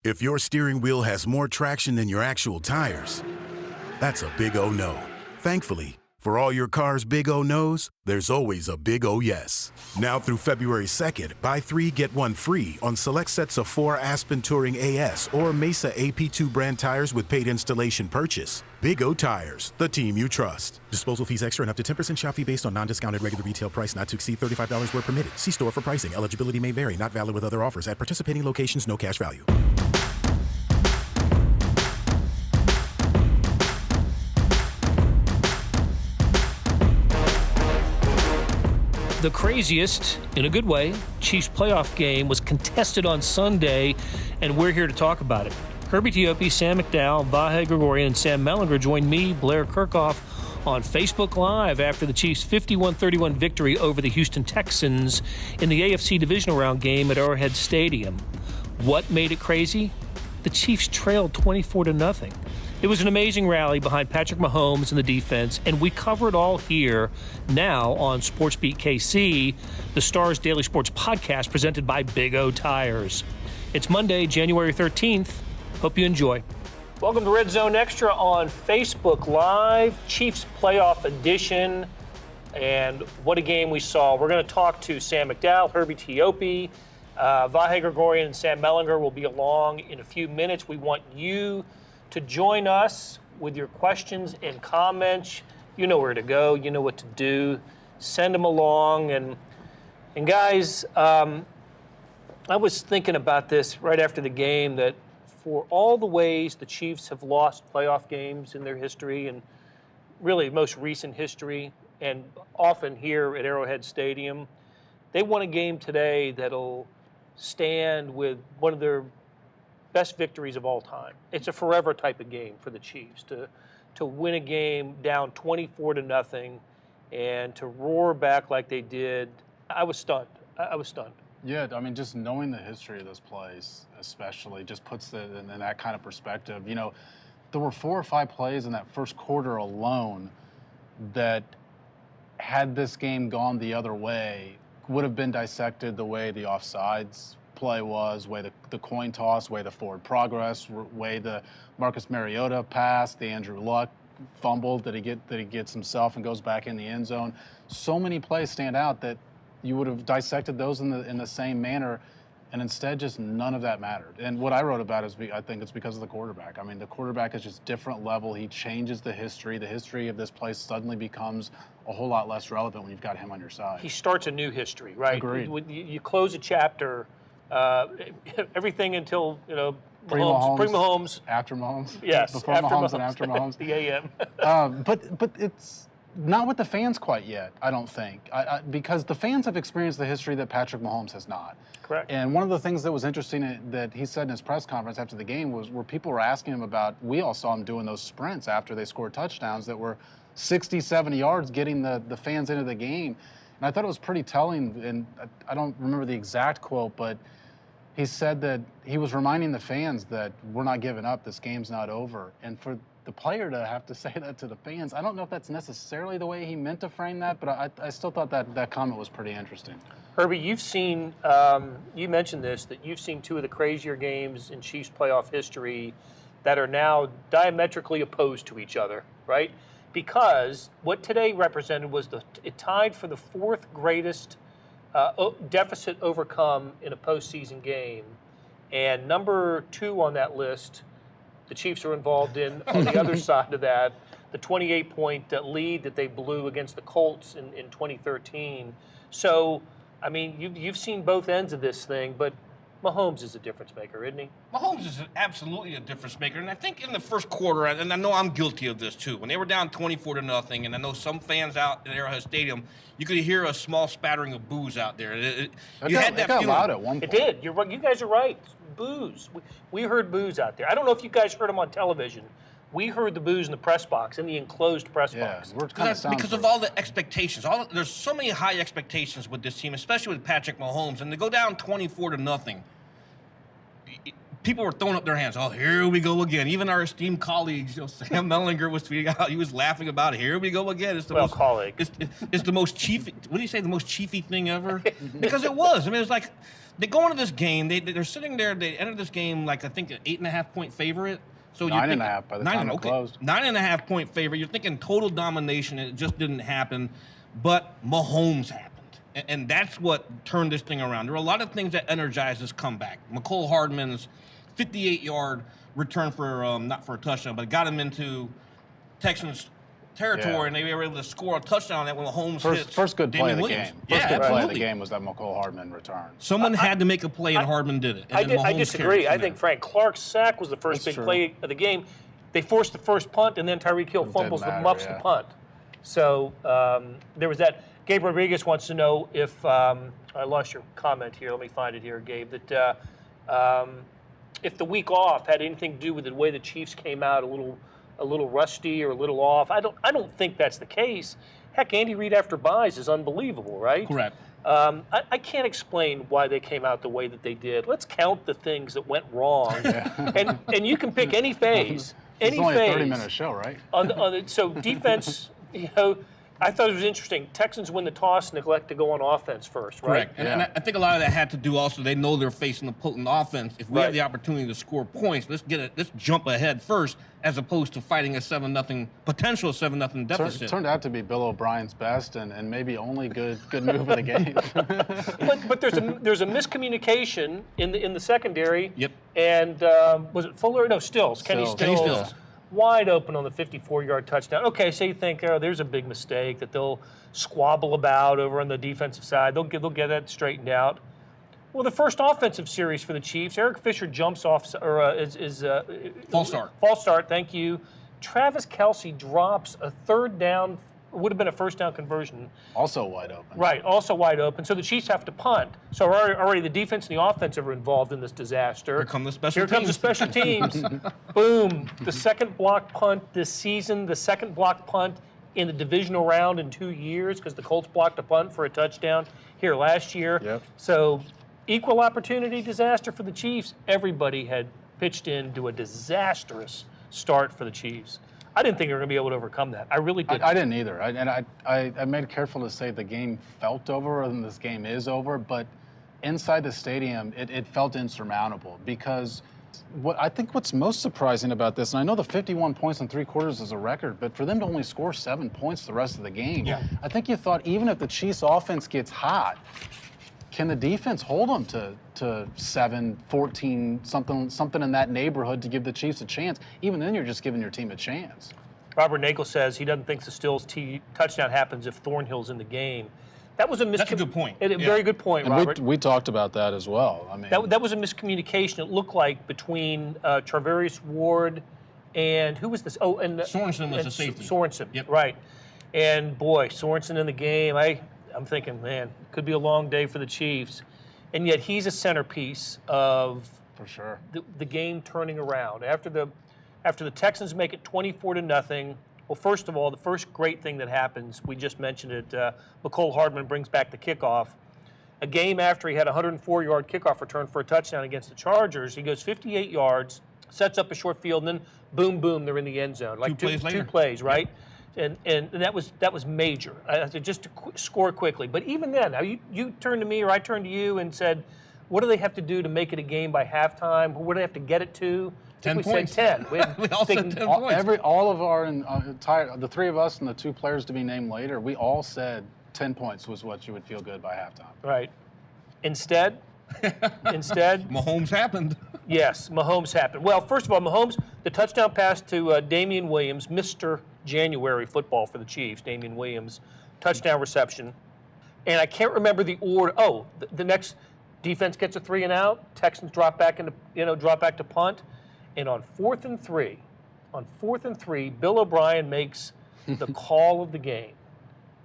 If your steering wheel has more traction than your actual tires, that's a big O no. Thankfully, for all your car's big O no's, there's always a big O yes. Now through February 2nd, buy 3, get 1 free on select sets of 4 Aspen Touring AS or Mesa AP2 brand tires with paid installation purchase. Big O Tires, the team you trust. Disposal fees extra and up to 10% shop fee based on non-discounted regular retail price not to exceed $35 where permitted. See store for pricing. Eligibility may vary. Not valid with other offers. At participating locations, no cash value. The craziest, in a good way, Chiefs playoff game was contested on Sunday, and we're here to talk about it. Herbie Teope, Sam McDowell, Vahe Gregorian, and Sam Mellinger joined me, Blair Kirchhoff, on Facebook Live after the Chiefs' 51-31 victory over the Houston Texans in the AFC Divisional Round game at Arrowhead Stadium. What made it crazy? The Chiefs trailed 24-0. It was an amazing rally behind Patrick Mahomes and the defense, and we cover it all here now on SportsBeat KC, the Stars Daily Sports podcast presented by Big O Tires. It's Monday, January 13th. Hope you enjoy. Welcome to Red Zone Extra on Facebook Live, Chiefs playoff edition, and what a game we saw. We're going to talk to Sam McDowell, Herbie Teope, Vahe Gregorian, and Sam Mellinger will be along in a few minutes. We want you to join us with your questions and comments. You know where to go. You know what to do. Send them along. And guys, I was thinking about this right after the game, that for all the ways the Chiefs have lost playoff games in their history, and really most recent history, and often here at Arrowhead Stadium, they won a game today that'll stand with one of their best victories of all time. It's a forever type of game for the Chiefs to win a game down 24-0 and to roar back like they did. I was stunned. I was stunned. Yeah, I mean, just knowing the history of this place, especially, just puts it in that kind of perspective. You know, there were 4 or 5 plays in that first quarter alone that, had this game gone the other way, would have been dissected the way the offsides play was, way the coin toss, way the forward progress, way the Marcus Mariota pass, the Andrew Luck fumble that he gets himself and goes back in the end zone. So many plays stand out that you would have dissected those in the same manner, and instead just none of that mattered. And what I wrote about is I think it's because of the quarterback. I mean, the quarterback is just different level. He changes the history. The history of this place suddenly becomes a whole lot less relevant when you've got him on your side. He starts a new history, right? Agreed. You close a chapter. Everything until, Pre-Mahomes, after Mahomes. Yes, before after Mahomes and after Mahomes. The AM. But it's not with the fans quite yet, I don't think, because the fans have experienced the history that Patrick Mahomes has not. Correct. And one of the things that was interesting that he said in his press conference after the game was where people were asking him about, we all saw him doing those sprints after they scored touchdowns that were 60, 70 yards, getting the fans into the game. And I thought it was pretty telling, and I don't remember the exact quote, but he said that he was reminding the fans that we're not giving up, this game's not over. And for the player to have to say that to the fans, I don't know if that's necessarily the way he meant to frame that, but I still thought that comment was pretty interesting. Herbie, you've seen, you mentioned this, that you've seen 2 of the crazier games in Chiefs playoff history that are now diametrically opposed to each other, right? Because what today represented was it tied for the 4th greatest deficit overcome in a postseason game. And number 2 on that list, the Chiefs are involved in, on the other side of that, the 28-point lead that they blew against the Colts in 2013. So, I mean, you've seen both ends of this thing, but Mahomes is a difference maker, isn't he? Mahomes is absolutely a difference maker, and I think in the first quarter, and I know I'm guilty of this too, when they were down 24-0, and I know some fans out at Arrowhead Stadium, you could hear a small spattering of boos out there. It got loud at one point. It did. You guys are right. Boos. We heard boos out there. I don't know if you guys heard them on television. We heard the boos in the press box, in the enclosed press box. Because of all the expectations. There's so many high expectations with this team, especially with Patrick Mahomes, and to go down 24-0. people were throwing up their hands. Oh, here we go again. Even our esteemed colleagues, Sam Mellinger was tweeting out. He was laughing about it. Here we go again. It's the most colleague. It's the most chief. What do you say? The most chiefy thing ever? Because it was. I mean, it was like they go into this game. They're sitting there. They entered this game like I think an 8.5-point favorite. So 9.5 by the time it closed. 9.5-point favorite. You're thinking total domination, and it just didn't happen. But Mahomes happened. And that's what turned this thing around. There were a lot of things that energized this comeback. Mecole Hardman's 58-yard return for not for a touchdown, but got him into Texans territory, and they were able to score a touchdown on that when Mahomes hits first good play of the Williams. game. Yeah, First good absolutely. play of the game was that Mecole Hardman return. Someone had to make a play, and Hardman did it. And then I Mahomes disagree. carried I from think there. Frank Clark's sack was the first That's big true. play of the game. They forced the first punt, and then Tyreek Hill fumbles the muffs the punt. So there was that. Gabe Rodriguez wants to know if I lost your comment here. Let me find it here, Gabe. That if the week off had anything to do with the way the Chiefs came out a little rusty or a little off. I don't think that's the case. Heck, Andy Reid after buys is unbelievable, right? Correct. I can't explain why they came out the way that they did. Let's count the things that went wrong, and you can pick any phase. It's only a 30-minute show, right? So defense, I thought it was interesting. Texans win the toss, neglect to go on offense first, right? Correct. And I think a lot of that had to do also, they know they're facing a potent offense. If we have the opportunity to score points, let's jump ahead first, as opposed to fighting a potential 7-0 deficit. Turned out to be Bill O'Brien's best and maybe only good move of the game. but there's a miscommunication in the secondary. Yep. And was it Fuller? No, Stills. Kenny Stills. Wide open on the 54-yard touchdown. Okay, so you think, there's a big mistake that they'll squabble about over on the defensive side. They'll get that straightened out. Well, the first offensive series for the Chiefs, Eric Fisher jumps off, False start. False start. Thank you. Travis Kelce drops a third down. Would have been a first down conversion. Also wide open. Right, also wide open. So the Chiefs have to punt. So already the defense and the offense are involved in this disaster. Here come the special teams. Here comes the special teams. Boom. The second block punt this season, the second block punt in the divisional round in 2 years because the Colts blocked a punt for a touchdown here last year. Yep. So equal opportunity disaster for the Chiefs. Everybody had pitched into a disastrous start for the Chiefs. I didn't think they were going to be able to overcome that. I really didn't. I didn't either. I made careful to say the game felt over and this game is over, but inside the stadium, it felt insurmountable because I think what's most surprising about this, and I know the 51 points in 3 quarters is a record, but for them to only score 7 points the rest of the game, I think you thought even if the Chiefs offense gets hot, can the defense hold them to 7, 14, something in that neighborhood to give the Chiefs a chance? Even then, you're just giving your team a chance. Robert Nagel says he doesn't think the Stills touchdown happens if Thornhill's in the game. That was a That's a good point. Very good point, And Robert. we talked about that as well. I mean, that was a miscommunication. It looked like between Travarius Ward and who was this? Oh, and Sorensen was the safety. Sorensen, Yep. right. And boy, Sorensen in the game. I'm thinking, man, it could be a long day for the Chiefs. And yet he's a centerpiece of for sure. the game turning around. After the Texans make it 24-0, well, first of all, the first great thing that happens, we just mentioned it, Mecole Hardman brings back the kickoff. A game after he had a 104-yard kickoff return for a touchdown against the Chargers, he goes 58 yards, sets up a short field, and then boom, boom, they're in the end zone. Like Two plays, right? And that was major, just to score quickly. But even then, now you turned to me or I turned to you and said, what do they have to do to make it a game by halftime? What do they have to get it to? 10 we points. said 10. We all said 10 points. All of our the 3 of us and the 2 players to be named later, we all said 10 points was what you would feel good by halftime. Right. Instead, Mahomes happened. Yes, Mahomes happened. Well, first of all, Mahomes, the touchdown pass to Damian Williams, Mr. January football for the Chiefs, Damian Williams, touchdown reception. And I can't remember the order. Oh, the next defense gets a 3 and out. Texans drop back to punt. And on 4th and 3, Bill O'Brien makes the call of the game.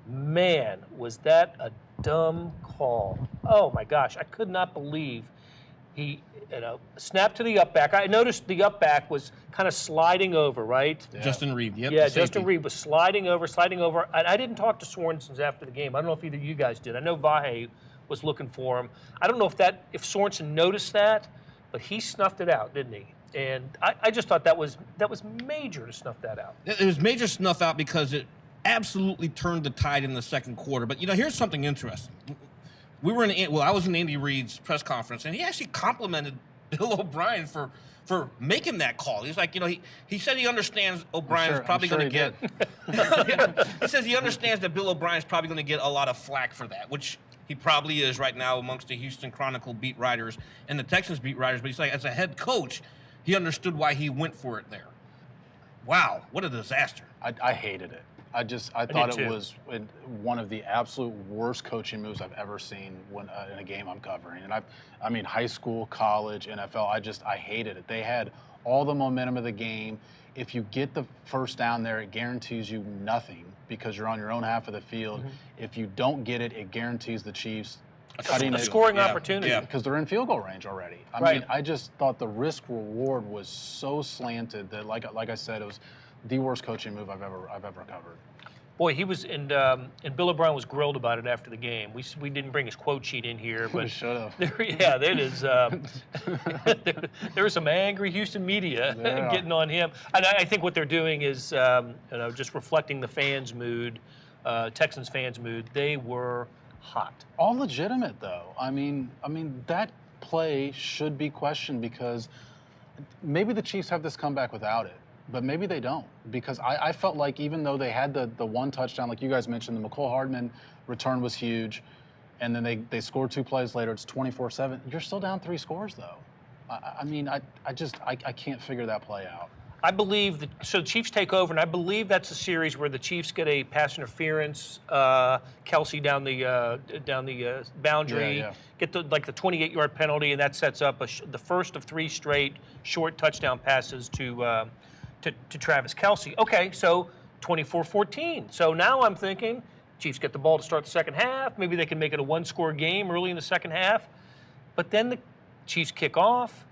Man, was that a dumb call. Oh my gosh, I could not believe he snapped to the up back. I noticed the up back was kind of sliding over, right? Yeah. Justin Reed, yep. Yeah, Justin Reed was sliding over. And I didn't talk to Sorensen after the game. I don't know if either of you guys did. I know Vahe was looking for him. I don't know if Sorensen noticed that, but he snuffed it out, didn't he? And I just thought that was major to snuff that out. It was major snuff out because it absolutely turned the tide in the second quarter. But, here's something interesting. I was in Andy Reid's press conference, and he actually complimented Bill O'Brien for making that call. He's like, he said he understands O'Brien's probably going to get. He says he understands that Bill O'Brien's probably going to get a lot of flack for that, which he probably is right now amongst the Houston Chronicle beat writers and the Texans beat writers. But he's like, as a head coach, he understood why he went for it there. Wow, what a disaster! I hated it. I thought it was one of the absolute worst coaching moves I've ever seen in a game I'm covering. And I mean, high school, college, NFL, I hated it. They had all the momentum of the game. If you get the first down there, it guarantees you nothing because you're on your own half of the field. Mm-hmm. If you don't get it, it guarantees the Chiefs cutting a scoring opportunity. Yeah, because they're in field goal range already. I mean, I just thought the risk reward was so slanted that, like I said, it was the worst coaching move I've ever covered. Boy, he was, and Bill O'Brien was grilled about it after the game. We didn't bring his quote sheet in here, but should have. Yeah, that is. There was some angry Houston media getting on him, and I think what they're doing is just reflecting the fans' mood, Texans fans' mood. They were hot. All legitimate though. I mean that play should be questioned because maybe the Chiefs have this comeback without it. But maybe they don't, because I felt like even though they had the one touchdown, like you guys mentioned, the McCole Hardman return was huge, and then they scored 2 plays later, it's 24-7. You're still down 3 scores, though. I can't figure that play out. I believe so the Chiefs take over, and I believe that's a series where the Chiefs get a pass interference, Kelce down the boundary, get the 28-yard penalty, and that sets up the first of 3 straight short touchdown passes to Travis Kelce. Okay, so 24-14. So now I'm thinking Chiefs get the ball to start the second half. Maybe they can make it a 1-score game early in the second half. But then the Chiefs kick off,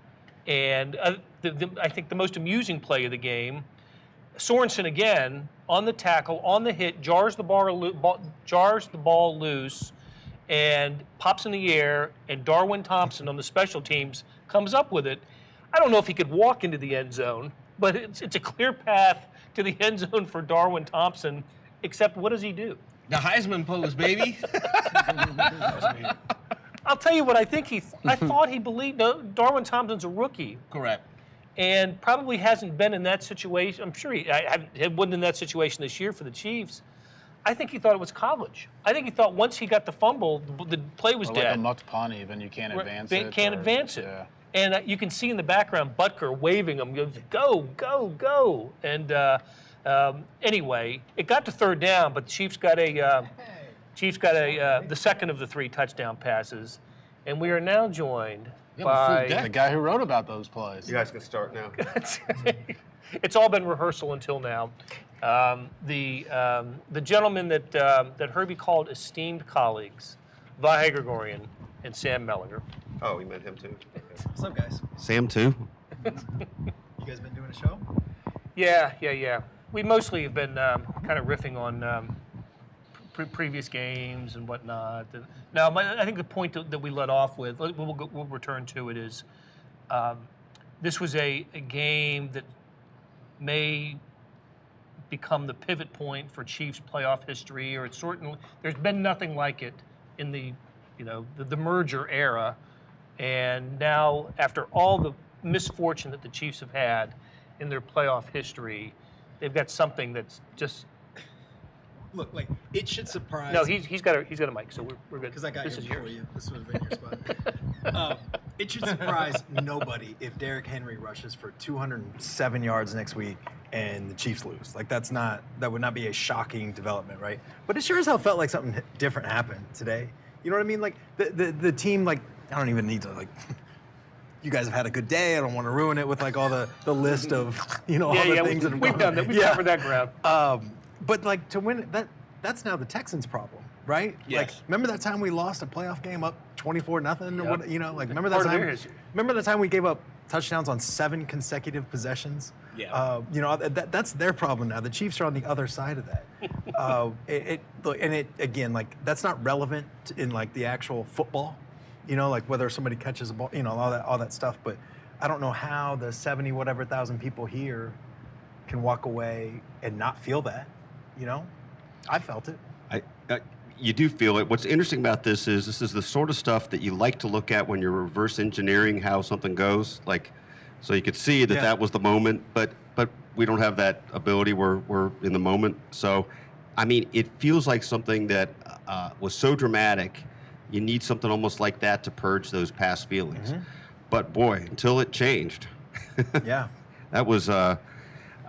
and I think the most amusing play of the game, Sorensen again on the tackle, on the hit, jars the ball loose, and pops in the air, and Darwin Thompson on the special teams comes up with it. I don't know if he could walk into the end zone, but it's a clear path to the end zone for Darwin Thompson, except what does he do? The Heisman pose, baby. I'll tell you what I think I thought he believed. No, Darwin Thompson's a rookie. Correct. And probably hasn't been in that situation. I'm sure he wasn't in that situation this year for the Chiefs. I think he thought it was college. I think he thought once he got the fumble, the play was dead. Like a mucked punt even, you can't advance it. Can't advance it. Yeah. And you can see in the background Butker waving him, go, go, go. And anyway, it got to third down, but the Chiefs got the second of the 3 touchdown passes. And we are now joined by the guy who wrote about those plays. You guys can start now. It's all been rehearsal until now. The gentleman that Herbie called esteemed colleagues, Vahe Gregorian and Sam Mellinger. Oh, we met him too. What's up, guys? Sam too. You guys been doing a show? Yeah. We mostly have been kind of riffing on previous games and whatnot. Now, I think the point that we let off with, we'll return to it, is this was a game that may become the pivot point for Chiefs playoff history, or it's certainly there's been nothing like it in the merger era. And now, after all the misfortune that the Chiefs have had in their playoff history, they've got something that's just. Look, like it should surprise. No, he's got a mic, so we're good. Because I got this here is before yours. you. This would have been your spot. It should surprise nobody if Derrick Henry rushes for 207 yards next week and the Chiefs lose. Like that would not be a shocking development, right? But it sure as hell felt like something different happened today. You know what I mean? Like the team, like I don't even need to like. You guys have had a good day. I don't want to ruin it with like all the list of all the things that have we've done that. We've covered that ground. But like to win that's now the Texans' problem, right? Yes. Like remember that time we lost a playoff game up 24-0 or what? Like remember that Part of their time? history. Remember the time we gave up touchdowns on 7 consecutive possessions? Yeah. That's their problem now. The Chiefs are on the other side of that. Again, like that's not relevant in like the actual football. like whether somebody catches a ball, all that stuff. But I don't know how the 70 whatever thousand people here can walk away and not feel that. I felt it. You do feel it. What's interesting about this is the sort of stuff that you like to look at when you're reverse engineering how something goes. Like, so you could see that was the moment, but we don't have that ability. We're in the moment. So, I mean, it feels like something that was so dramatic. You need something almost like that to purge those past feelings. Mm-hmm. But boy, until it changed. Yeah. That was, I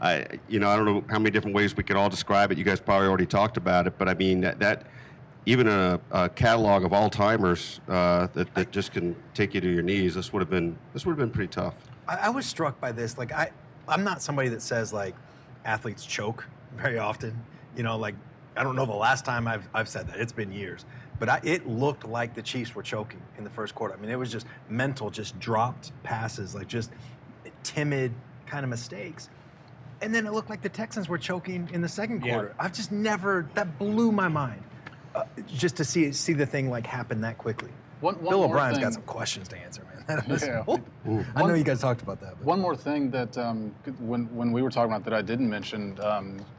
don't know how many different ways we could all describe it. You guys probably already talked about it, but I mean that even a catalog of all-timers that just can take you to your knees. This would have been pretty tough. I was struck by this. Like I'm not somebody that says like athletes choke very often. Like I don't know the last time I've said that. It's been years. But it looked like the Chiefs were choking in the first quarter. I mean, it was just mental, just dropped passes, like just timid kind of mistakes. And then it looked like the Texans were choking in the second quarter. I've just never, that blew my mind. Just to see the thing like happen that quickly. Bill O'Brien's got some questions to answer, man. I know you guys talked about that. But. One more thing that when we were talking about that I didn't mention,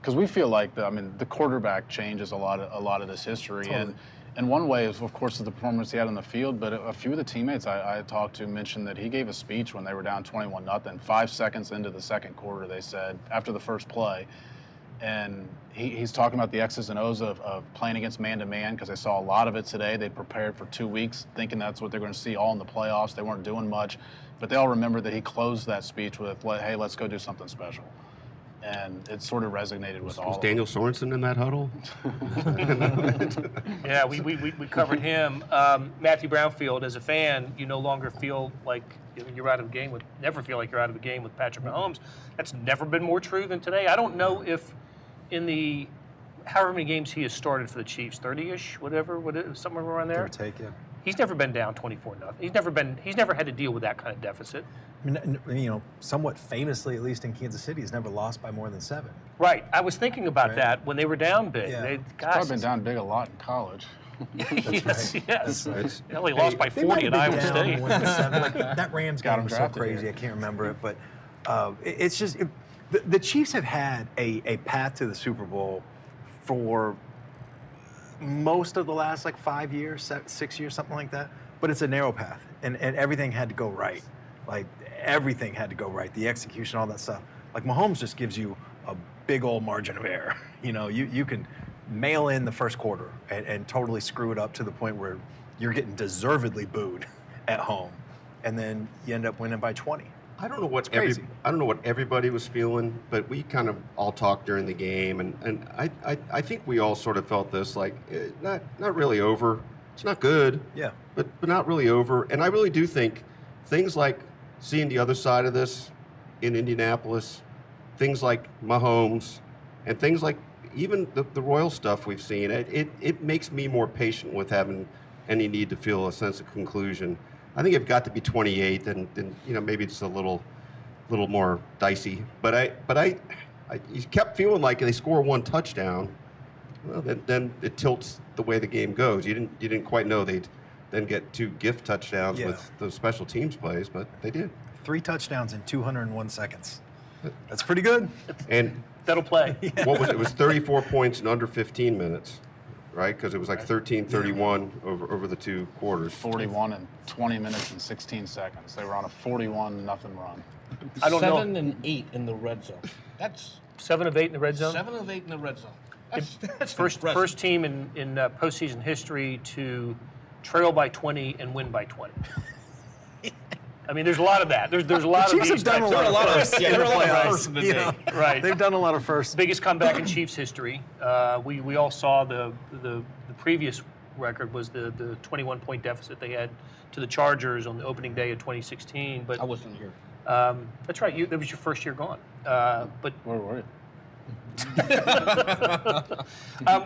because we feel like the quarterback changes a lot of this history, Totally. and one way is of course the performance he had on the field, but a few of the teammates I talked to mentioned that he gave a speech when they were down 21-0, 5 seconds into the second quarter, they said, after the first play. And he's talking about the X's and O's of playing against man-to-man, because they saw a lot of it today. They prepared for 2 weeks thinking that's what they're going to see all in the playoffs. They weren't doing much. But they all remember that he closed that speech with, hey, let's go do something special. And it sort of resonated with all Was of Daniel Sorensen in that huddle? Yeah, we covered him. Matthew Brownfield, as a fan, you no longer feel like you're out of a game never feel like you're out of a game with Patrick Mahomes. That's never been more true than today. I don't know if in the however many games he has started for the Chiefs, 30-ish, whatever, somewhere around there. Give or take, yeah. He's never been down 24-0. He's never had to deal with that kind of deficit. I mean, somewhat famously, at least in Kansas City, he's never lost by more than 7. Right. I was thinking about Right. that when they were down big. Yeah. Probably been down big a lot in college. Yes. That's right. They only lost by 40 at Iowa State. More than 7. Like, that Rams Got game him was so drafted crazy, here. I can't remember it. But it's just the Chiefs have had a path to the Super Bowl for most of the last 5 years, 6 years, something like that. But it's a narrow path, and everything had to go right. Like everything had to go right, the execution, all that stuff. Like Mahomes just gives you a big old margin of error. You can mail in the first quarter and totally screw it up to the point where you're getting deservedly booed at home, and then you end up winning by 20. I don't know what crazy. I don't know what everybody was feeling, but we kind of all talked during the game, and I think we all sort of felt this not really over. It's not good, Yeah. but not really over. And I really do think things like seeing the other side of this in Indianapolis, things like Mahomes, and things like even the Royal stuff we've seen, it makes me more patient with having any need to feel a sense of conclusion. I think it got to be 28, and maybe it's a little more dicey. But I you kept feeling like they score one touchdown, well then it tilts the way the game goes. You didn't quite know they'd then get 2 gift touchdowns with those special teams plays, but they did. 3 touchdowns in 201 seconds. That's pretty good. And That'll play. what was it? It was 34 points in under 15 minutes, right? Because it was 13-31 over the 2 quarters. 41 in 20 minutes and 16 seconds. They were on a 41-0 run. I don't know. 7 and 8 in the red zone. That's 7 of 8 in the red zone. 7 of 8 in the red zone. That's First team in postseason history to trail by 20 and win by 20. I mean, there's a lot of that. There's a lot of Chiefs these have done types a lot of firsts. firsts. there are a lot of playoffs, firsts in the day. Right. They've done a lot of firsts. Biggest comeback in Chiefs history. We all saw the previous record was the 21-point deficit they had to the Chargers on the opening day of 2016. But I wasn't here. that's right. That was your first year gone. But Where were you?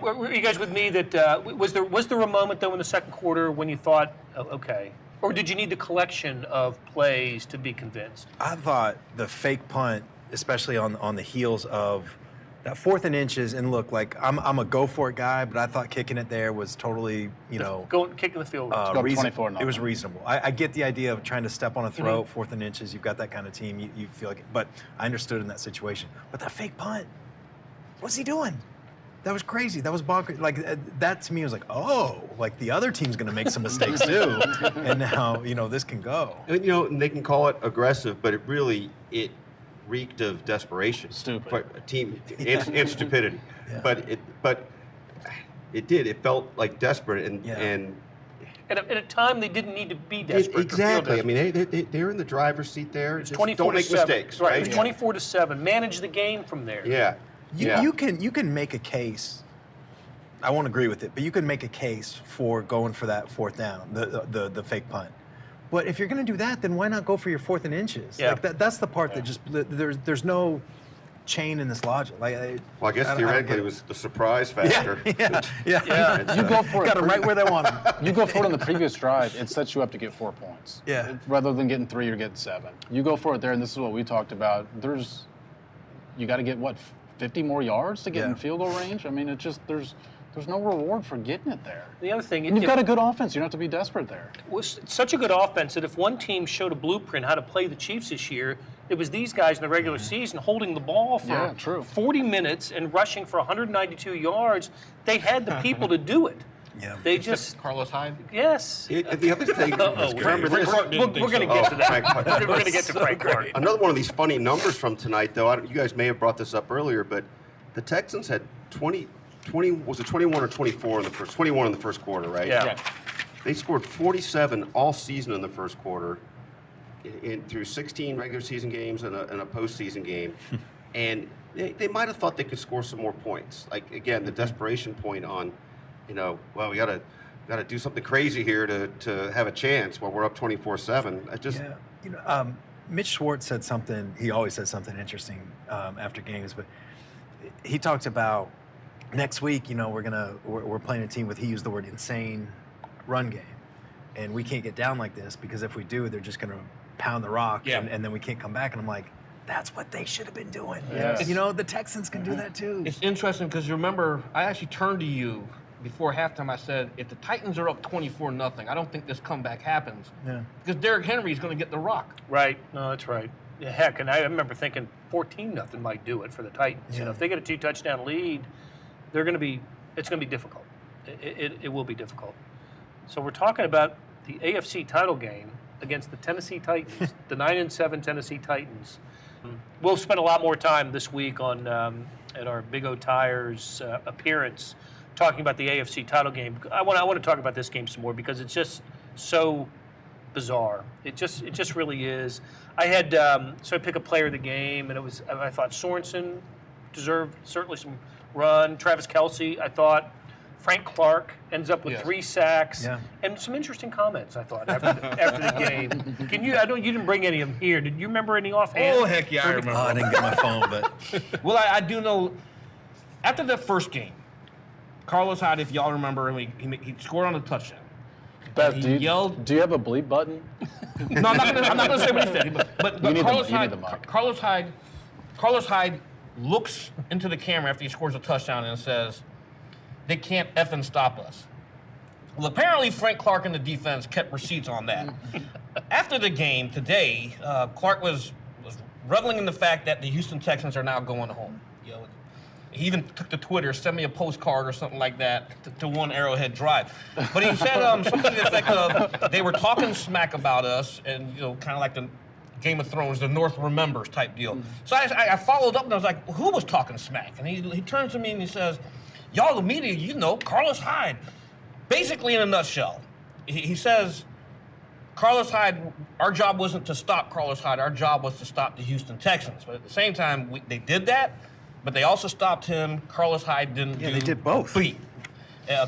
were you guys with me that was there a moment though in the second quarter when you thought, oh, okay, or did you need the collection of plays to be convinced? I thought the fake punt, especially on the heels of That 4th and inches, and look, like I'm a go for it guy, but I thought kicking it there was totally, kicking the field. Go 24-0. It was reasonable. I get the idea of trying to step on a throat, 4th and inches. You've got that kind of team. You feel like it, but I understood in that situation. But that fake punt, what's he doing? That was crazy. That was bonkers. Like that to me was like, oh, like the other team's going to make some mistakes too, and now this can go. And, and they can call it aggressive, but it reeked of desperation. Stupid. For a team and stupidity. Yeah. But it did. It felt like desperate and At a time they didn't need to be desperate. Exactly. I mean, they're in the driver's seat there. It's Just 24 don't make to 7. mistakes. Right. Right. It's 24-7. Manage the game from there. Yeah. You can make a case. I won't agree with it, but you can make a case for going for that 4th down, the fake punt. But if you're going to do that, then why not go for your 4th and inches? Yeah. Like that's the part that just there's no chain in this logic. Like, Well, I guess theoretically it was the surprise factor. Yeah. You go for it. Got them right where they want them. You go for it on the previous drive, it sets you up to get 4 points. Yeah. Rather than getting 3, you're getting 7. You go for it there, and this is what we talked about. You got to get 50 more yards to get in field goal range. I mean, it just there's no reward for getting it there. The other thing, And you've got a good offense. You don't have to be desperate there. It was such a good offense that if one team showed a blueprint how to play the Chiefs this year, it was these guys in the regular season holding the ball for 40 minutes and rushing for 192 yards. They had the people to do it. Yeah. They just Carlos Hyde. yes. The other thing, remember this. We're going to get to that. We're going to get to Frank Clark. Another one of these funny numbers from tonight, though. You guys may have brought this up earlier, but the Texans had 20 was it 21 or 24 in the first? 21 in the first quarter, right? Yeah. They scored 47 all season in the first quarter, through 16 regular season games and a postseason game, and they might have thought they could score some more points. Like again, the desperation point on, well, we got to do something crazy here to have a chance while we're up 24-7. I just Mitch Schwartz said something. He always says something interesting after games, but he talked about next week. We're playing a team with, he used the word insane run game, and we can't get down like this because if we do, they're just going to pound the rock, and then we can't come back. And I'm like, that's what they should have been doing. Yes. The Texans can do that too. It's interesting because remember, I actually turned to you before halftime. I said, if the Titans are up 24-0, I don't think this comeback happens. Yeah. Because Derrick Henry is going to get the rock. Right. No, that's right. Yeah, heck, and I remember thinking 14-0 might do it for the Titans. Yeah. If they get a 2-touchdown lead, it's going to be difficult. It will be difficult. So we're talking about the AFC title game against the Tennessee Titans, the 9-7 Tennessee Titans. We'll spend a lot more time this week on at our Big O Tires appearance talking about the AFC title game. I want to talk about this game some more because it's just so bizarre. It just really is. I had so I pick a player of the game, and I thought Sorensen deserved certainly some run. Travis Kelce, I thought. Frank Clark ends up with 3 sacks and some interesting comments, I thought, after the game. I know you didn't bring any of them here. Did you remember any offhand? Oh, heck yeah, I remember. I didn't get my phone, but Well, I do know, after the first game, Carlos Hyde, if y'all remember, he scored on a touchdown. Beth, He yelled. do you have a bleep button? No, I'm not going to say what he said. But You need Carlos the Hyde, mic. Carlos Hyde looks into the camera after he scores a touchdown and says, "They can't effing stop us." Well, apparently Frank Clark and the defense kept receipts on that. After the game today, Clark was reveling in the fact that the Houston Texans are now going home. He even took to Twitter, sent me a postcard or something like that to one Arrowhead Drive. But he said something to the effect of, they were talking smack about us, and kind of like the Game of Thrones, the North remembers type deal. So I followed up and I was like, who was talking smack? And he turns to me and he says, y'all the media, Carlos Hyde. Basically in a nutshell, he says, Carlos Hyde, our job wasn't to stop Carlos Hyde, our job was to stop the Houston Texans. But at the same time, they did that, but they also stopped him. Carlos Hyde didn't do they did both. Bleep.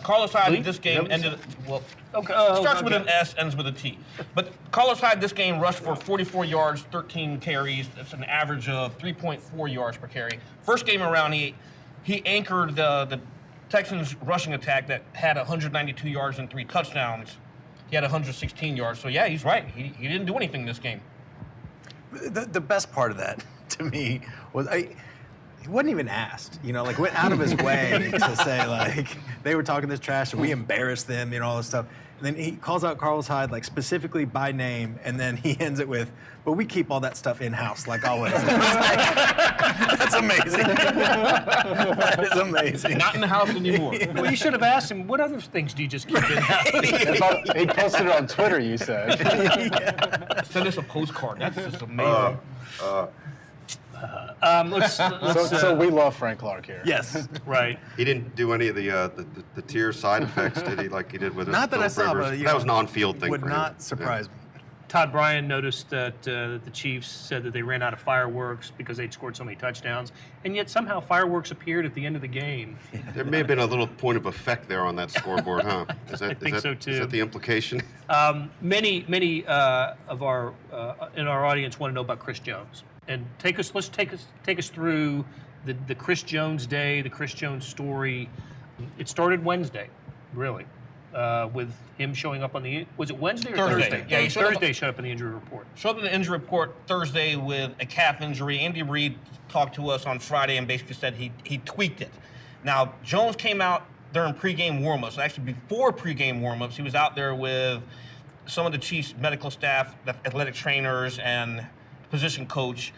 Carlos Hyde in this game ended, starts with an S, ends with a T. But Carlos Hyde this game rushed for 44 yards, 13 carries. That's an average of 3.4 yards per carry. First game around, he anchored the Texans rushing attack that had 192 yards and 3 touchdowns. He had 116 yards. So, yeah, he's right. He didn't do anything this game. The best part of that, to me, was he wasn't even asked, like went out of his way to say like they were talking this trash and we embarrassed them, all this stuff. And then he calls out Carlos Hyde like specifically by name, and then he ends it with, "But we keep all that stuff in house like always." That's amazing. That is amazing. Not in the house anymore. Well, you should have asked him, what other things do you just keep in house? He posted it on Twitter, you said. Send us a postcard. That's just amazing. So we love Frank Clark here. Yes. Right. He didn't do any of the tear side effects, did he? Like he did with Not that I Phillip saw, Rivers? but That was an on-field thing. Would for him. not surprise me. Todd Bryan noticed that the Chiefs said that they ran out of fireworks because they'd scored so many touchdowns, and yet somehow fireworks appeared at the end of the game. There may have been a little point of effect there on that scoreboard, huh? I think so, too. Is that the implication? Many of our in our audience want to know about Chris Jones, and take us through the Chris Jones day, the Chris Jones story. It started Wednesday, really, with him showing up on was it Wednesday or Thursday? Yeah, he Thursday showed up in the injury report. Showed up in the injury report Thursday with a calf injury. Andy Reid talked to us on Friday and basically said he tweaked it. Now, Jones came out during pregame warmups. Actually, before pregame warmups, he was out there with some of the Chiefs medical staff, the athletic trainers, and position coach,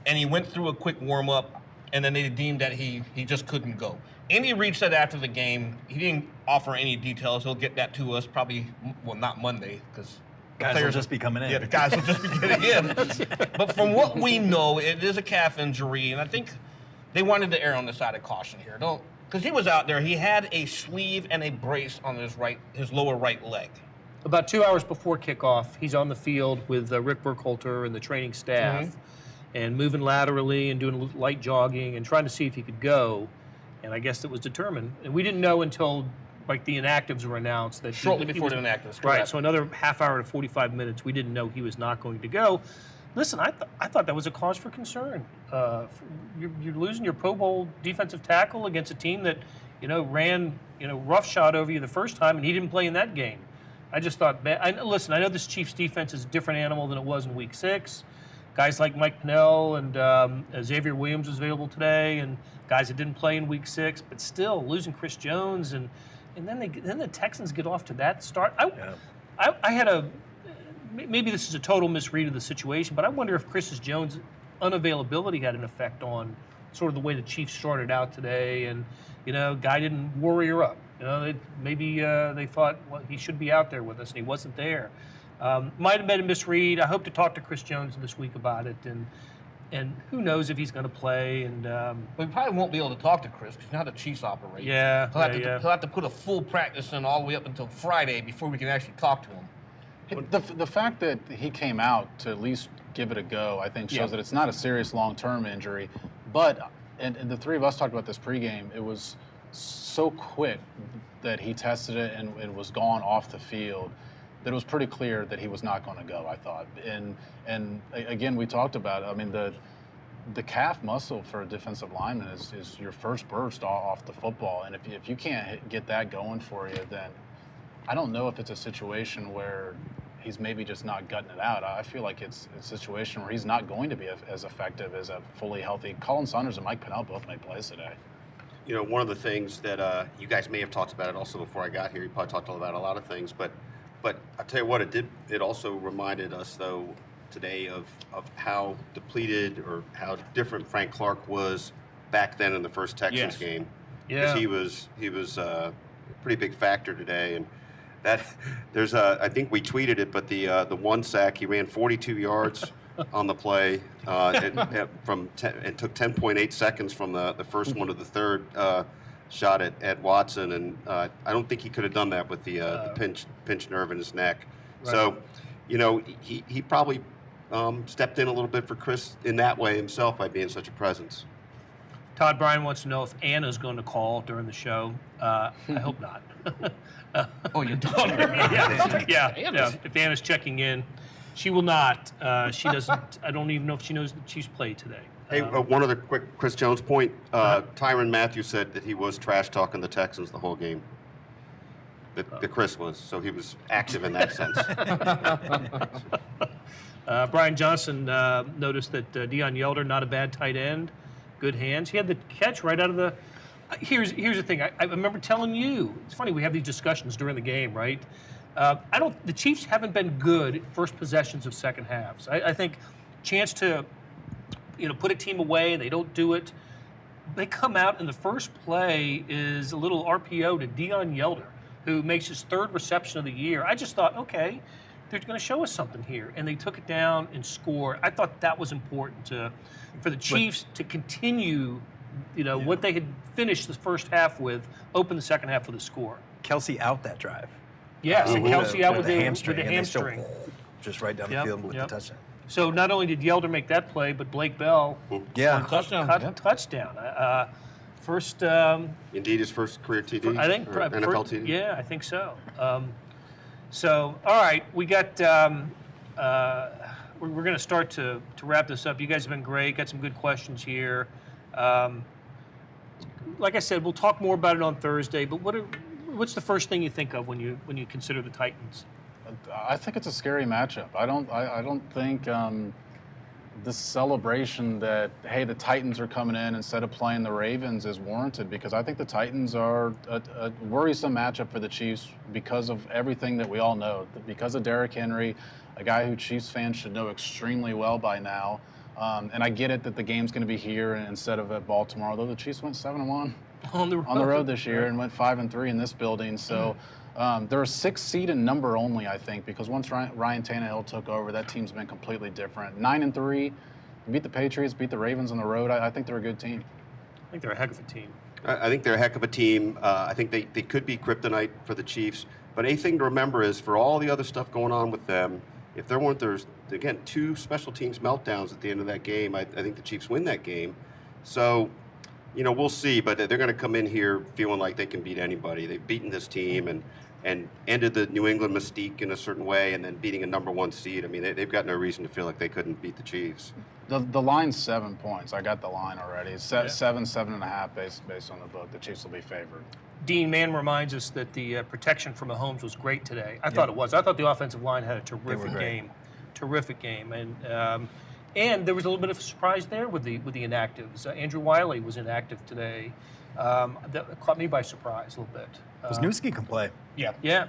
and he went through a quick warm-up, and then they deemed that he just couldn't go. Andy Reid said after the game, he didn't offer any details. He'll get that to us probably, well, not Monday, because Guys will just be coming in. Yeah, the guys will just be getting in. But from what we know, it is a calf injury, and I think they wanted to err on the side of caution here. Because he was out there, he had a sleeve and a brace on his lower right leg. About 2 hours before kickoff, he's on the field with Rick Burkhalter and the training staff, and moving laterally and doing light jogging and trying to see if he could go. And I guess it was determined. And we didn't know until like the inactives were announced that shortly before the inactives. Correct. Right. So another half hour to 45 minutes, we didn't know he was not going to go. Listen, I thought that was a cause for concern. You're losing your Pro Bowl defensive tackle against a team that ran roughshod over you the first time, and he didn't play in that game. I just thought, listen, I know this Chiefs defense is a different animal than it was in Week 6. Guys like Mike Pennell and Xavier Williams was available today, and guys that didn't play in Week 6, but still losing Chris Jones, and then the Texans get off to that start. I had maybe this is a total misread of the situation, but I wonder if Chris Jones' unavailability had an effect on sort of the way the Chiefs started out today, and guy didn't warrior up. Maybe they thought, well, he should be out there with us, and he wasn't there. Might have been a misread. I hope to talk to Chris Jones this week about it, and who knows if he's going to play. And we probably won't be able to talk to Chris because now the Chiefs operate. Yeah, he'll have to put a full practice in all the way up until Friday before we can actually talk to him. The fact that he came out to at least give it a go, I think, shows that it's not a serious long-term injury. But and the three of us talked about this pregame. It was so quick that he tested it and was gone off the field that it was pretty clear that he was not going to go, I thought. And again, we talked about it. I mean, the calf muscle for a defensive lineman is your first burst off the football. And if you can't get that going for you, then I don't know if it's a situation where he's maybe just not gutting it out. I feel like it's a situation where he's not going to be as effective as a fully healthy. Colin Saunders and Mike Pennell both made plays today. One of the things that you guys may have talked about it also before I got here. You probably talked about a lot of things, but I'll tell you what, it also reminded us, though, today of how depleted or how different Frank Clark was back then in the first Texans game. Yeah. Because he was a pretty big factor today. And that there's I think we tweeted it, but the one sack, he ran 42 yards on the play. It took 10.8 seconds from the first one to the third shot at Watson, and I don't think he could have done that with the pinched nerve in his neck. Right. So, he probably stepped in a little bit for Chris in that way himself by being such a presence. Todd Bryan wants to know if Anna's going to call during the show. I hope not. Oh, your daughter? Yeah. If Anna's checking in, she will not. She doesn't. I don't even know if she knows that she's played today. Hey, one other quick Chris Jones point. Tyrann Mathieu said that he was trash talking the Texans the whole game. The Chris was, so he was active in that sense. Brian Johnson noticed that Deion Yelder, not a bad tight end. Good hands. He had the catch right out of the. Here's the thing. I remember telling you. It's funny we have these discussions during the game, right? The Chiefs haven't been good at first possessions of second halves. I think chance to, put a team away and they don't do it. They come out and the first play is a little RPO to Dion Yelder, who makes his third reception of the year. I just thought, okay, they're going to show us something here, and they took it down and scored. I thought that was important for the Chiefs to continue, what they had finished the first half with, open the second half with a score. Kelce out that drive. Yes, and Kelce out with the hamstring. Just right down the field with the touchdown. So not only did Yelder make that play, but Blake Bell touchdown. First. Indeed, his first career TD. I think NFL TD. Yeah, I think so. So all right, we got. We're going to start to wrap this up. You guys have been great. Got some good questions here. Like I said, we'll talk more about it on Thursday. But what's the first thing you think of when you consider the Titans? I think it's a scary matchup. I don't think this celebration that, hey, the Titans are coming in instead of playing the Ravens is warranted, because I think the Titans are a worrisome matchup for the Chiefs because of everything that we all know. Because of Derrick Henry, a guy who Chiefs fans should know extremely well by now. And I get it that the game's going to be here instead of at Baltimore, although the Chiefs went 7-1 on the road this year and went 5-3 in this building. So they're a 6 seed in number only, I think, because once Ryan Tannehill took over, that team's been completely different. 9-3, beat the Patriots, beat the Ravens on the road. I think they're a good team. I think they're a heck of a team. I think they're a heck of a team. I think they could be kryptonite for the Chiefs. But a thing to remember is, for all the other stuff going on with them, if there weren't, again, 2 special teams meltdowns at the end of that game, I think the Chiefs win that game. So, we'll see. But they're going to come in here feeling like they can beat anybody. They've beaten this team and ended the New England mystique in a certain way, and then beating a number 1 seed. I mean, they've got no reason to feel like they couldn't beat the Chiefs. The line's 7 points. I got the line already. It's 7.5 based on the book. The Chiefs will be favored. Dean Mann reminds us that the protection from Mahomes was great today. I thought it was. I thought the offensive line had a terrific game. And there was a little bit of a surprise there with the inactives. Andrew Wiley was inactive today. That caught me by surprise a little bit. Wisniewski can play. Yeah.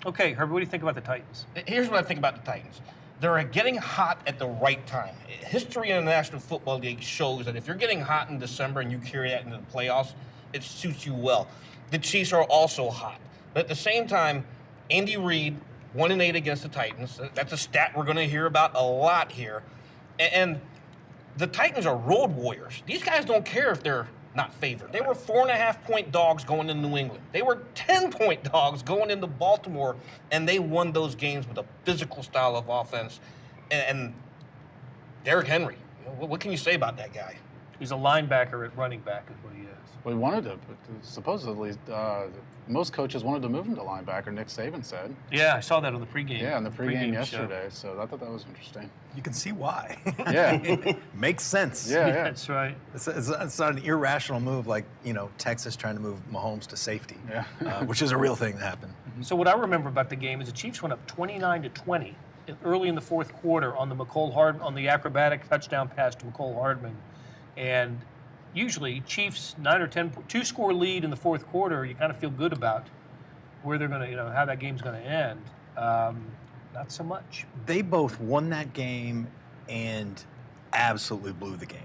Okay, Herbie, what do you think about the Titans? Here's what I think about the Titans. They're getting hot at the right time. History in the National Football League shows that if you're getting hot in December and you carry that into the playoffs, it suits you well. The Chiefs are also hot. But at the same time, Andy Reid, 1-8 against the Titans. That's a stat we're going to hear about a lot here. And the Titans are road warriors. These guys don't care if they're not favored. They were 4.5-point dogs going into New England. They were 10-point dogs going into Baltimore, and they won those games with a physical style of offense. And Derrick Henry, what can you say about that guy? He's a linebacker at running back is what he is. We wanted to, supposedly, most coaches wanted to move him to linebacker, Nick Saban said. Yeah, I saw that on the pregame. Yeah, on the pregame yesterday, so I thought that was interesting. You can see why. Yeah. Makes sense. Yeah. That's right. It's not an irrational move like, Texas trying to move Mahomes to safety, which is a real thing that happened. So what I remember about the game is the Chiefs went up 29-20 early in the fourth quarter on the acrobatic touchdown pass to McCole Hardman. And usually Chiefs 9 or 10 2-score lead in the fourth quarter, you kind of feel good about where they're going to, how that game's going to end. Not so much. They both won that game and absolutely blew the game.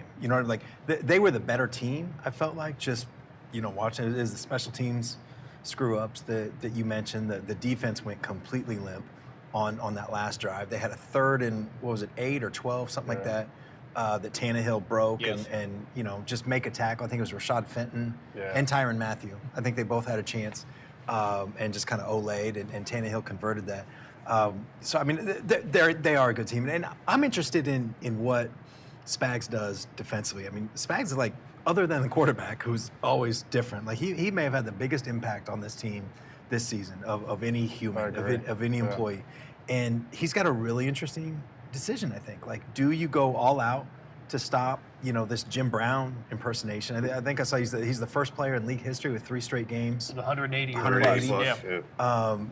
They were the better team, I felt like, just, watching it is the special teams screw-ups that you mentioned. The defense went completely limp on that last drive. They had a 3rd and, 8 or 12, something like that. That Tannehill broke and just make a tackle. I think it was Rashad Fenton and Tyrann Mathieu. I think they both had a chance and just kind of olayed, and Tannehill converted that. So, I mean, they are a good team. And I'm interested in what Spags does defensively. I mean, Spags is like, other than the quarterback, who's always different, like he may have had the biggest impact on this team this season of any human, of any employee. And he's got a really interesting decision, I think. Like, do you go all out to stop, this Jim Brown impersonation? I think I saw he's the first player in league history with 3 straight games. 180. 180.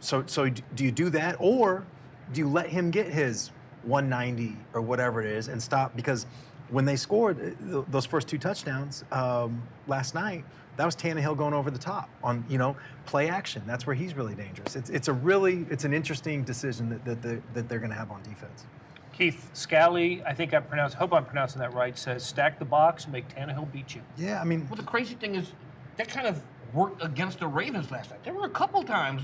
So do you do that, or do you let him get his 190 or whatever it is and stop? Because when they scored those first 2 touchdowns last night, that was Tannehill going over the top on, play action. That's where he's really dangerous. It's an interesting decision that they're going to have on defense. Keith Scally, hope I'm pronouncing that right, says stack the box and make Tannehill beat you. Yeah, I mean. Well, the crazy thing is that kind of worked against the Ravens last night. There were a couple times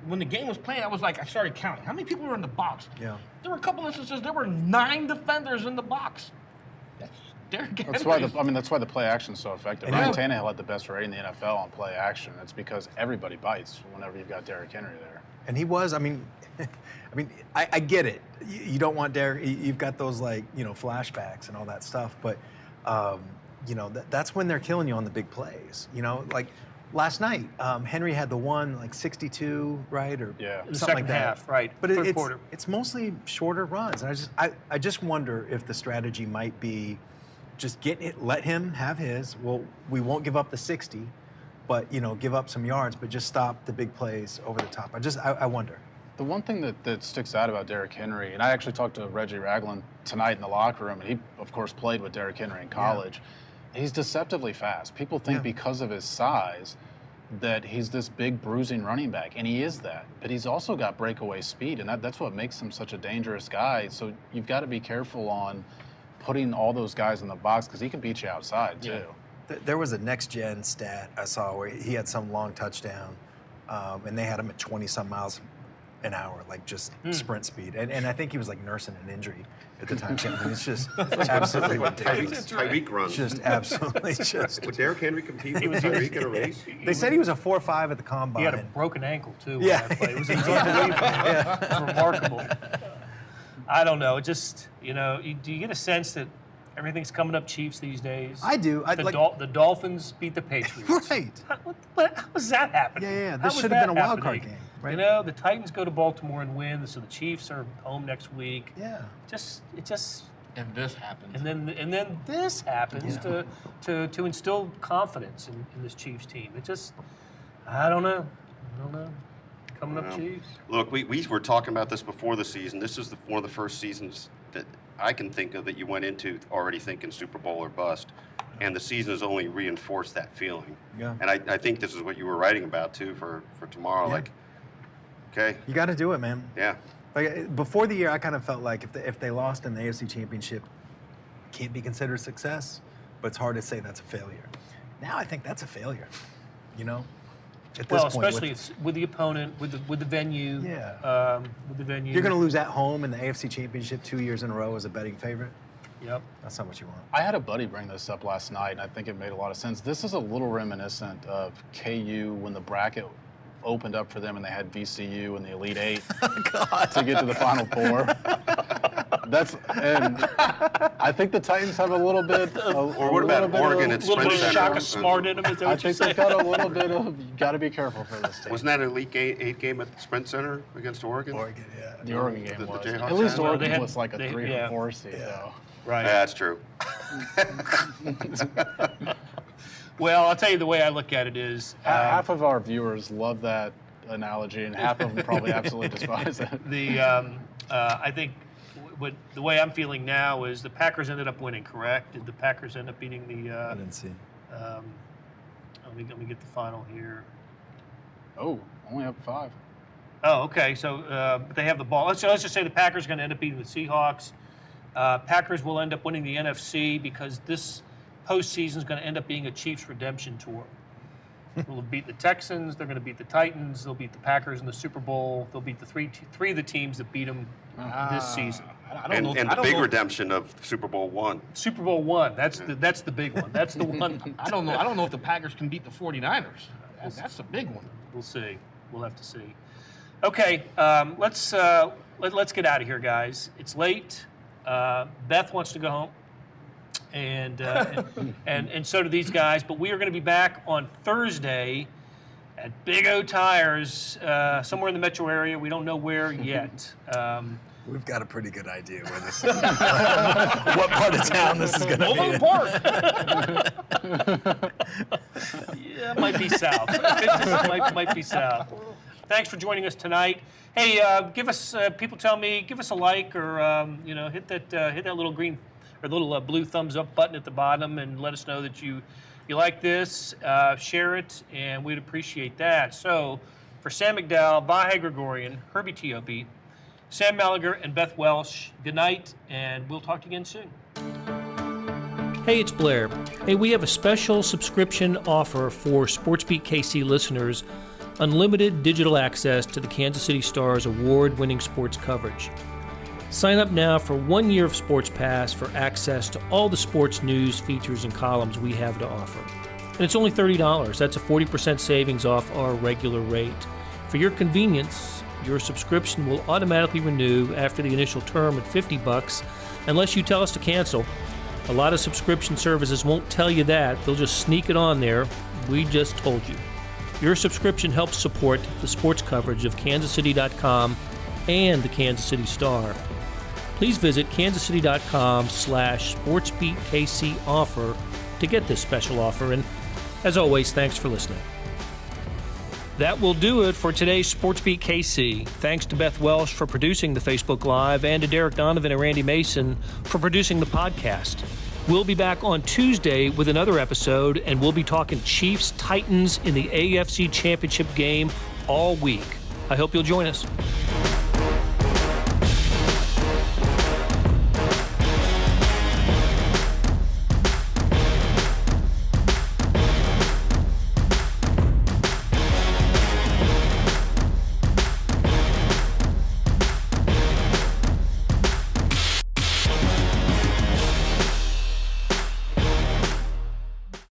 when the game was playing, I started counting. How many people were in the box? Yeah. There were a couple instances, there were 9 defenders in the box. That's why the play action is so effective. Ryan Tannehill had the best rate in the NFL on play action. It's because everybody bites whenever you've got Derrick Henry there. And he was, I get it. You don't want Derrick. You've got those flashbacks and all that stuff, but that's when they're killing you on the big plays. Like last night, Henry had the one 62, right, or the something second like that. half, right? But third quarter. It's mostly shorter runs, and I just wonder if the strategy might be just let him have his. Well, we won't give up the 60, but give up some yards, but just stop the big plays over the top. I wonder. The one thing that sticks out about Derrick Henry, and I actually talked to Reggie Ragland tonight in the locker room, and he, of course, played with Derrick Henry in college. Yeah. He's deceptively fast. People think because of his size that he's this big bruising running back, and he is that. But he's also got breakaway speed, and that's what makes him such a dangerous guy. So you've got to be careful on putting all those guys in the box because he can beat you outside, too. There was a next-gen stat I saw where he had some long touchdown, and they had him at 20-some miles an hour, sprint speed. And I think he was nursing an injury at the time. It's just absolutely ridiculous. Tyreek runs. Just absolutely just. Would Derrick Henry compete with Tyreek in a race? They said he was a 4.5 at the combine. He had a broken ankle, too. Yeah. It was unbelievable. It was remarkable. I don't know. Do you get a sense that everything's coming up Chiefs these days? I do. The Dolphins beat the Patriots. Right. How was that happening? Yeah. This should have been a wild card game. Right? The Titans go to Baltimore and win, so the Chiefs are home next week. Yeah. And this happens. And then this happens to instill confidence in this Chiefs team. I don't know. Coming up Chiefs. Look, we were talking about this before the season. This is one of the first seasons that I can think of that you went into already thinking Super Bowl or bust. And the season has only reinforced that feeling. Yeah. And I think this is what you were writing about, too, for tomorrow. Yeah. Okay. You got to do it, man. Yeah. Before the year, I kind of felt like if they lost in the AFC Championship, it can't be considered success, but it's hard to say that's a failure. Now I think that's a failure, At this point, especially with the opponent, with the venue. Yeah. With the venue. You're going to lose at home in the AFC Championship 2 years in a row as a betting favorite. Yep. That's not what you want. I had a buddy bring this up last night, and I think it made a lot of sense. This is a little reminiscent of KU when the bracket opened up for them and they had VCU in the Elite Eight to get to the Final Four. And I think the Titans have a little bit. Or what about Oregon at Sprint Center? A little bit of shock of smart in them. Is that what I think they've got a little bit of. You got to be careful for this team. Wasn't that an Elite Eight game at the Sprint Center against Oregon? Oregon, yeah. The Oregon game The was. Jayhawks At least had- Oregon was like a 3 or 4 seed, though. Right. Yeah, that's true. Well, I'll tell you the way I look at it is Half of our viewers love that analogy, and half of them probably absolutely despise it. I think the way I'm feeling now is the Packers ended up winning. Correct? Did the Packers end up beating the? I didn't see. Let me get the final here. Oh, only up 5. Oh, okay. So they have the ball. Let's just say the Packers are going to end up beating the Seahawks. Packers will end up winning the NFC because this postseason is going to end up being a Chiefs redemption tour. They'll beat the Texans. They're going to beat the Titans. They'll beat the Packers in the Super Bowl. They'll beat the three of the teams that beat them this season. And the big redemption of Super Bowl I. Super Bowl I. That's the big one. That's the one. I don't know if the Packers can beat the 49ers. That's a big one. We'll see. We'll have to see. Okay, let's get out of here, guys. It's late. Beth wants to go home, and so do these guys. But we are going to be back on Thursday at Big O Tires, somewhere in the metro area. We don't know where yet. We've got a pretty good idea where this is. What part of town this is going to be. Overland Park. Yeah, it might be south. It might be south. Thanks for joining us tonight. Hey, give us. People tell me, give us a like or hit that little green or the little blue thumbs up button at the bottom, and let us know that you like this. Share it, and we'd appreciate that. So, for Sam McDowell, Vahe Gregorian, Herbie T.O.P., Sam Mellinger, and Beth Welsh, good night, and we'll talk to you again soon. Hey, it's Blair. Hey, we have a special subscription offer for SportsBeat KC listeners, unlimited digital access to the Kansas City Star's award-winning sports coverage. Sign up now for 1 year of Sports Pass for access to all the sports news, features, and columns we have to offer. And it's only $30. That's a 40% savings off our regular rate. For your convenience, your subscription will automatically renew after the initial term at $50 unless you tell us to cancel. A lot of subscription services won't tell you that. They'll just sneak it on there. We just told you. Your subscription helps support the sports coverage of kansascity.com and the Kansas City Star. Please visit kansascity.com/SportsBeatKC offer to get this special offer. And as always, thanks for listening. That will do it for today's SportsBeat KC. Thanks to Beth Welsh for producing the Facebook Live and to Derek Donovan and Randy Mason for producing the podcast. We'll be back on Tuesday with another episode, and we'll be talking Chiefs-Titans in the AFC Championship Game all week. I hope you'll join us.